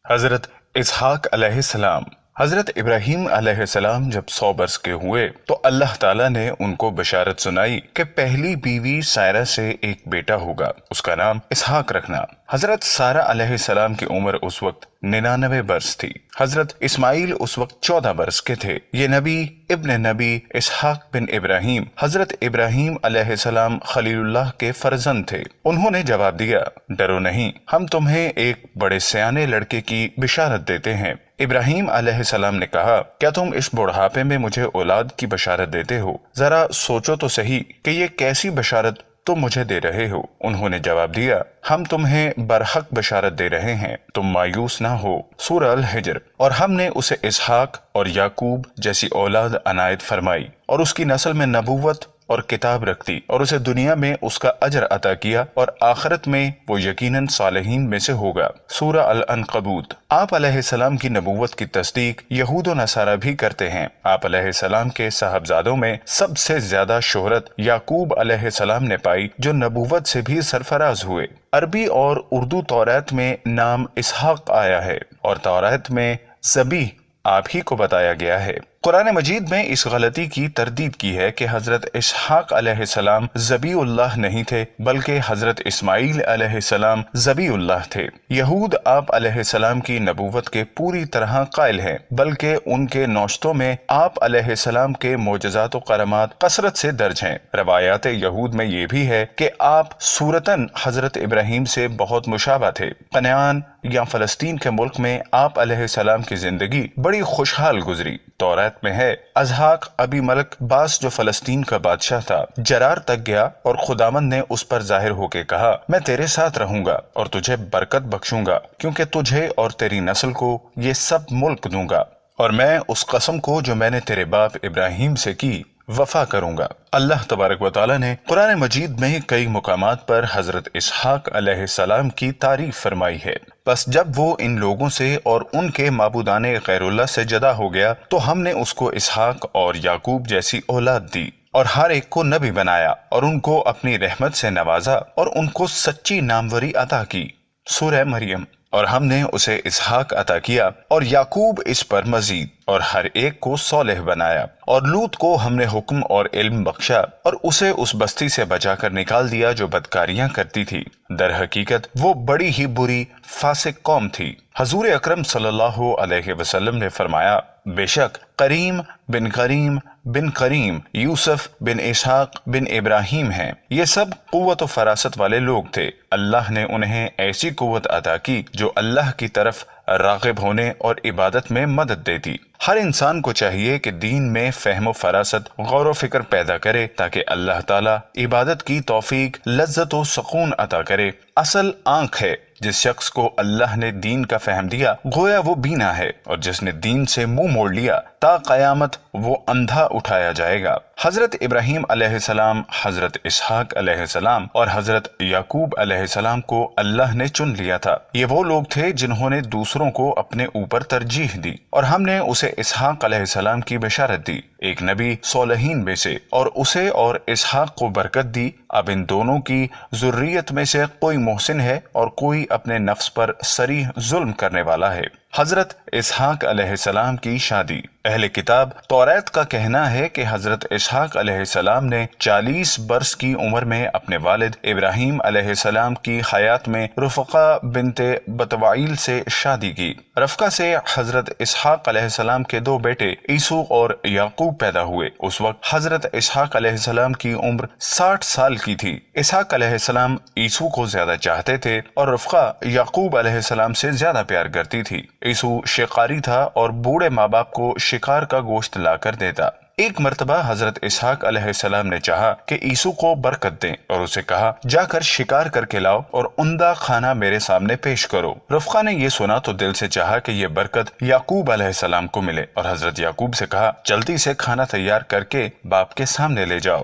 حضرت اسحاق علیہ السلام حضرت ابراہیم علیہ السلام جب 100 برس کے ہوئے تو اللہ تعالیٰ نے ان کو بشارت سنائی کہ پہلی بیوی سائرہ سے ایک بیٹا ہوگا، اس کا نام اسحاق رکھنا۔ حضرت سارہ علیہ السلام کی عمر اس وقت 99 برس تھی۔ حضرت اسماعیل اس وقت 14 برس کے تھے۔ یہ نبی ابن نبی اسحاق بن ابراہیم حضرت ابراہیم علیہ السلام خلیل اللہ کے فرزند تھے۔ انہوں نے جواب دیا، ڈرو نہیں، ہم تمہیں ایک بڑے سیانے لڑکے کی بشارت دیتے ہیں۔ ابراہیم علیہ السلام نے کہا، کیا تم اس بڑھاپے میں مجھے اولاد کی بشارت دیتے ہو؟ ذرا سوچو تو صحیح کہ یہ کیسی بشارت تم مجھے دے رہے ہو؟ انہوں نے جواب دیا، ہم تمہیں برحق بشارت دے رہے ہیں، تم مایوس نہ ہو۔ سورہ الحجر۔ اور ہم نے اسے اسحاق اور یعقوب جیسی اولاد عنایت فرمائی اور اس کی نسل میں نبوت اور کتاب رکھ دی، اور اسے دنیا میں اس کا اجر عطا کیا اور آخرت میں وہ یقیناً صالحین میں سے ہوگا۔ سورہ العنکبوت۔ آپ علیہ السلام کی نبوت کی تصدیق یہود و نصارہ بھی کرتے ہیں۔ آپ علیہ السلام کے صاحبزادوں میں سب سے زیادہ شہرت یعقوب علیہ السلام نے پائی، جو نبوت سے بھی سرفراز ہوئے۔ عربی اور اردو تورات میں نام اسحاق آیا ہے اور تورات میں ذبیح آپ ہی کو بتایا گیا ہے۔ قرآن مجید میں اس غلطی کی تردید کی ہے کہ حضرت اسحاق علیہ السلام ذبیح اللہ نہیں تھے، بلکہ حضرت اسماعیل علیہ السلام ذبیح اللہ تھے۔ یہود آپ علیہ السلام کی نبوت کے پوری طرح قائل ہیں، بلکہ ان کے نوشتوں میں آپ علیہ السلام کے معجزات و کرامات کثرت سے درج ہیں۔ روایات یہود میں یہ بھی ہے کہ آپ صورتاً حضرت ابراہیم سے بہت مشابہ تھے۔ کنعان یا فلسطین کے ملک میں آپ علیہ السلام کی زندگی بڑی خوشحال گزری۔ تورات میں ہے، اسحاق ابی ملک باس جو فلسطین کا بادشاہ تھا، جرار تک گیا اور خداوند نے اس پر ظاہر ہو کے کہا، میں تیرے ساتھ رہوں گا اور تجھے برکت بخشوں گا، کیونکہ تجھے اور تیری نسل کو یہ سب ملک دوں گا، اور میں اس قسم کو جو میں نے تیرے باپ ابراہیم سے کی وفا کروں گا۔ اللہ تبارک و تعالیٰ نے قرآن مجید میں کئی مقامات پر حضرت اسحاق علیہ السلام کی تعریف فرمائی ہے۔ بس جب وہ ان لوگوں سے اور ان کے معبودان غیر اللہ سے جدا ہو گیا تو ہم نے اس کو اسحاق اور یعقوب جیسی اولاد دی، اور ہر ایک کو نبی بنایا اور ان کو اپنی رحمت سے نوازا اور ان کو سچی ناموری عطا کی۔ سورہ مریم۔ اور ہم نے اسے اسحاق عطا کیا اور یعقوب اس پر مزید، اور ہر ایک کو صالح بنایا، اور لوط کو ہم نے حکم اور علم بخشا اور اسے اس بستی سے بچا کر نکال دیا جو بدکاریاں کرتی تھی۔ در حقیقت وہ بڑی ہی بری فاسق قوم تھی۔ حضور اکرم صلی اللہ علیہ وسلم نے فرمایا، بے شک کریم بن کریم بن کریم یوسف بن اسحاق بن ابراہیم ہیں، یہ سب قوت و فراست والے لوگ تھے۔ اللہ نے انہیں ایسی قوت عطا کی جو اللہ کی طرف راغب ہونے اور عبادت میں مدد دیتی۔ ہر انسان کو چاہیے کہ دین میں فہم و فراست، غور و فکر پیدا کرے تاکہ اللہ تعالیٰ عبادت کی توفیق، لذت و سکون عطا کرے۔ اصل آنکھ ہے، جس شخص کو اللہ نے دین کا فہم دیا گویا وہ بینا ہے، اور جس نے دین سے منہ موڑ لیا تا قیامت وہ اندھا اٹھایا جائے گا۔ حضرت ابراہیم علیہ السلام، حضرت اسحاق علیہ السلام اور حضرت یعقوب علیہ السلام کو اللہ نے چن لیا تھا۔ یہ وہ لوگ تھے جنہوں نے دوسروں کو اپنے اوپر ترجیح دی، اور ہم نے اسے اسحاق علیہ السلام کی بشارت دی، ایک نبی صالحین میں سے، اور اسے اور اسحاق کو برکت دی۔ اب ان دونوں کی ذریت میں سے کوئی محسن ہے اور کوئی اپنے نفس پر صریح ظلم کرنے والا ہے۔ حضرت اسحاق علیہ السلام کی شادی۔ اہل کتاب تورات کا کہنا ہے کہ حضرت اسحاق علیہ السلام نے 40 برس کی عمر میں اپنے والد ابراہیم علیہ السلام کی حیات میں رفقہ بنت بتوائیل سے شادی کی۔ رفقہ سے حضرت اسحاق علیہ السلام کے 2 بیٹے عیسو اور یعقوب پیدا ہوئے۔ اس وقت حضرت اسحاق علیہ السلام کی عمر 60 سال کی تھی۔ اسحاق علیہ السلام عیسو کو زیادہ چاہتے تھے اور رفقہ یعقوب علیہ السلام سے زیادہ پیار کرتی تھی۔ عیسو شکاری تھا اور بوڑھے ماں باپ کو شکار کا گوشت لا کر دیتا۔ ایک مرتبہ حضرت اسحاق علیہ السلام نے چاہا کہ عیسو کو برکت دیں اور اسے کہا، جا کر شکار کر کے لاؤ اور عمدہ کھانا میرے سامنے پیش کرو۔ رفقہ نے یہ سنا تو دل سے چاہا کہ یہ برکت یعقوب علیہ السلام کو ملے، اور حضرت یعقوب سے کہا، جلدی سے کھانا تیار کر کے باپ کے سامنے لے جاؤ۔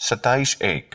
27:1।